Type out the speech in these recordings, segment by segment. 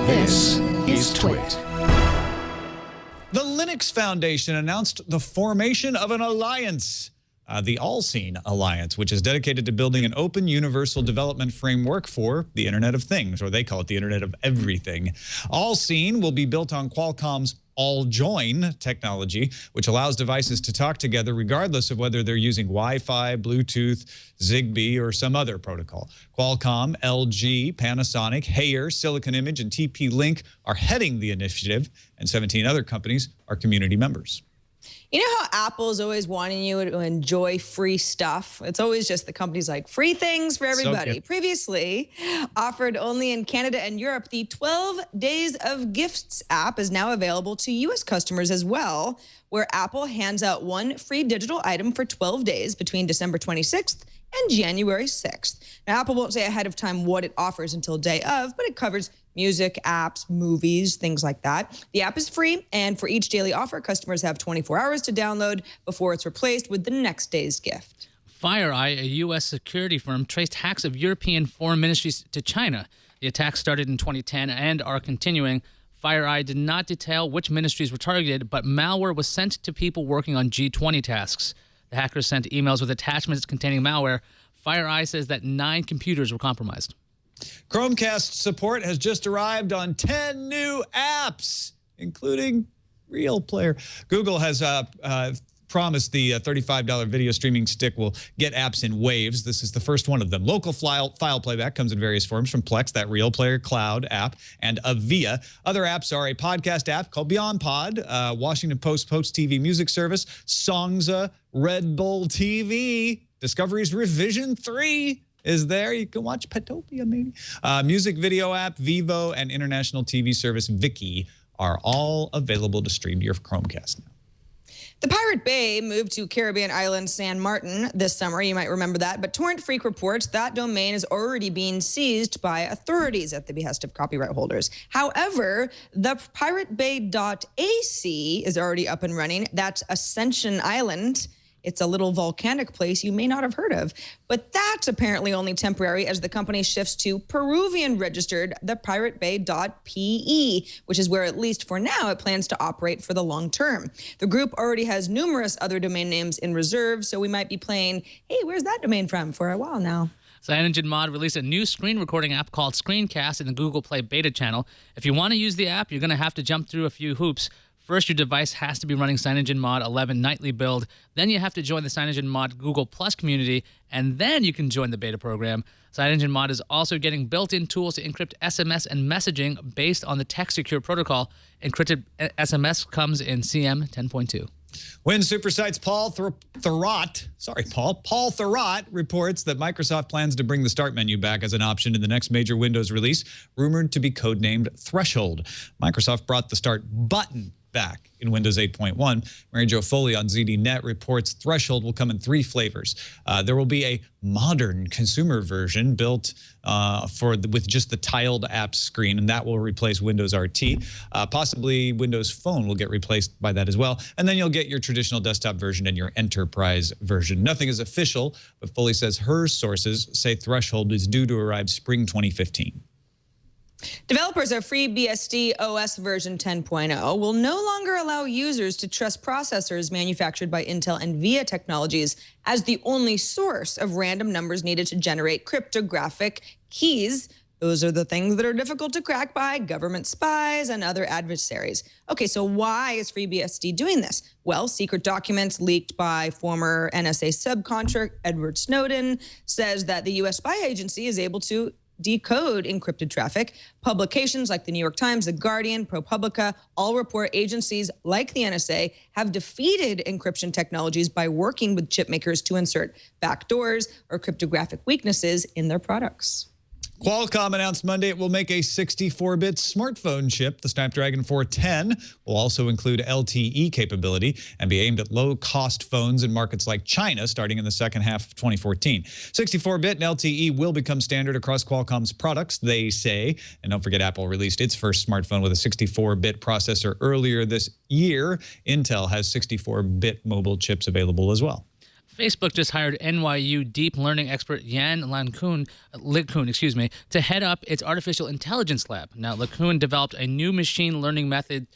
This is Twit. The Linux Foundation announced the formation of an alliance, the AllSeen Alliance, which is dedicated to building an open universal development framework for the Internet of Things, or they call it the Internet of Everything. AllSeen will be built on Qualcomm's AllJoin technology, which allows devices to talk together regardless of whether they're using Wi-Fi, Bluetooth, Zigbee, or some other protocol. Qualcomm, LG, Panasonic, Haier, Silicon Image, and TP-Link are heading the initiative, and 17 other companies are community members. You know how Apple's always wanting you to enjoy free stuff? It's always just the companies like free things for everybody. Previously offered only in Canada and Europe, the 12 Days of Gifts app is now available to U.S. customers as well, where Apple hands out one free digital item for 12 days between December 26th and January 6th. Now, Apple won't say ahead of time what it offers until day of, but it covers music, apps, movies, things like that. The app is free, and for each daily offer, customers have 24 hours to download before it's replaced with the next day's gift. FireEye, a U.S. security firm, traced hacks of European foreign ministries to China. The attacks started in 2010 and are continuing. FireEye did not detail which ministries were targeted, but malware was sent to people working on G20 tasks. The hackers sent emails with attachments containing malware. FireEye says that 9 computers were compromised. Chromecast support has just arrived on 10 new apps, including Real Player. Google has promised the $35 video streaming stick will get apps in waves. This is the first one of them. Local file playback comes in various forms from Plex, that Real Player Cloud app, and Avia. Other apps are a podcast app called Beyond Pod, Washington Post TV music service, Songza, Red Bull TV, Discovery's Revision 3 is there. You can watch Petopia, maybe. Music video app, Vivo, and international TV service, Viki, are all available to stream to your Chromecast now. The Pirate Bay moved to Caribbean island San Martin this summer. You might remember that. But Torrent Freak reports that domain is already being seized by authorities at the behest of copyright holders. However, the piratebay.ac is already up and running. That's Ascension Island. It's a little volcanic place you may not have heard of. But that's apparently only temporary as the company shifts to Peruvian-registered the piratebay.pe, which is where, at least for now, it plans to operate for the long term. The group already has numerous other domain names in reserve, so we might be playing, hey, where's that domain from, for a while now. CyanogenMod released a new screen recording app called Screencast in the Google Play beta channel. If you want to use the app, you're going to have to jump through a few hoops. First, your device has to be running CyanogenMod 11 nightly build. Then you have to join the CyanogenMod Google Plus community, and then you can join the beta program. CyanogenMod is also getting built-in tools to encrypt SMS and messaging based on the text-secure protocol. Encrypted SMS comes in CM 10.2. When Supersite's Paul Thurrott reports that Microsoft plans to bring the Start menu back as an option in the next major Windows release, rumored to be codenamed Threshold. Microsoft brought the Start button back in Windows 8.1. Mary Jo Foley on ZDNet reports Threshold will come in 3 flavors. There will be a modern consumer version built with just the tiled apps screen, and that will replace Windows RT. Possibly Windows Phone will get replaced by that as well. And then you'll get your traditional desktop version and your enterprise version. Nothing is official, but Foley says her sources say Threshold is due to arrive spring 2015. Developers of FreeBSD OS version 10.0 will no longer allow users to trust processors manufactured by Intel and VIA Technologies as the only source of random numbers needed to generate cryptographic keys. Those are the things that are difficult to crack by government spies and other adversaries. Okay, so why is FreeBSD doing this? Well, secret documents leaked by former NSA subcontractor Edward Snowden says that the U.S. spy agency is able to decode encrypted traffic. Publications like the New York Times, The Guardian, ProPublica all report agencies like the NSA have defeated encryption technologies by working with chip makers to insert backdoors or cryptographic weaknesses in their products. Qualcomm announced Monday it will make a 64-bit smartphone chip. The Snapdragon 410 will also include LTE capability and be aimed at low-cost phones in markets like China starting in the second half of 2014. 64-bit and LTE will become standard across Qualcomm's products, they say. And don't forget, Apple released its first smartphone with a 64-bit processor earlier this year. Intel has 64-bit mobile chips available as well. Facebook just hired NYU deep learning expert Yan LeCun, to head up its artificial intelligence lab. Now, LeCun developed a new machine learning method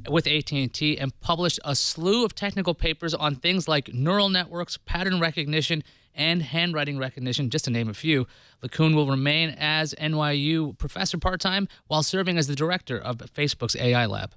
with AT&T and published a slew of technical papers on things like neural networks, pattern recognition, and handwriting recognition, just to name a few. LeCun will remain as NYU professor part-time while serving as the director of Facebook's AI lab.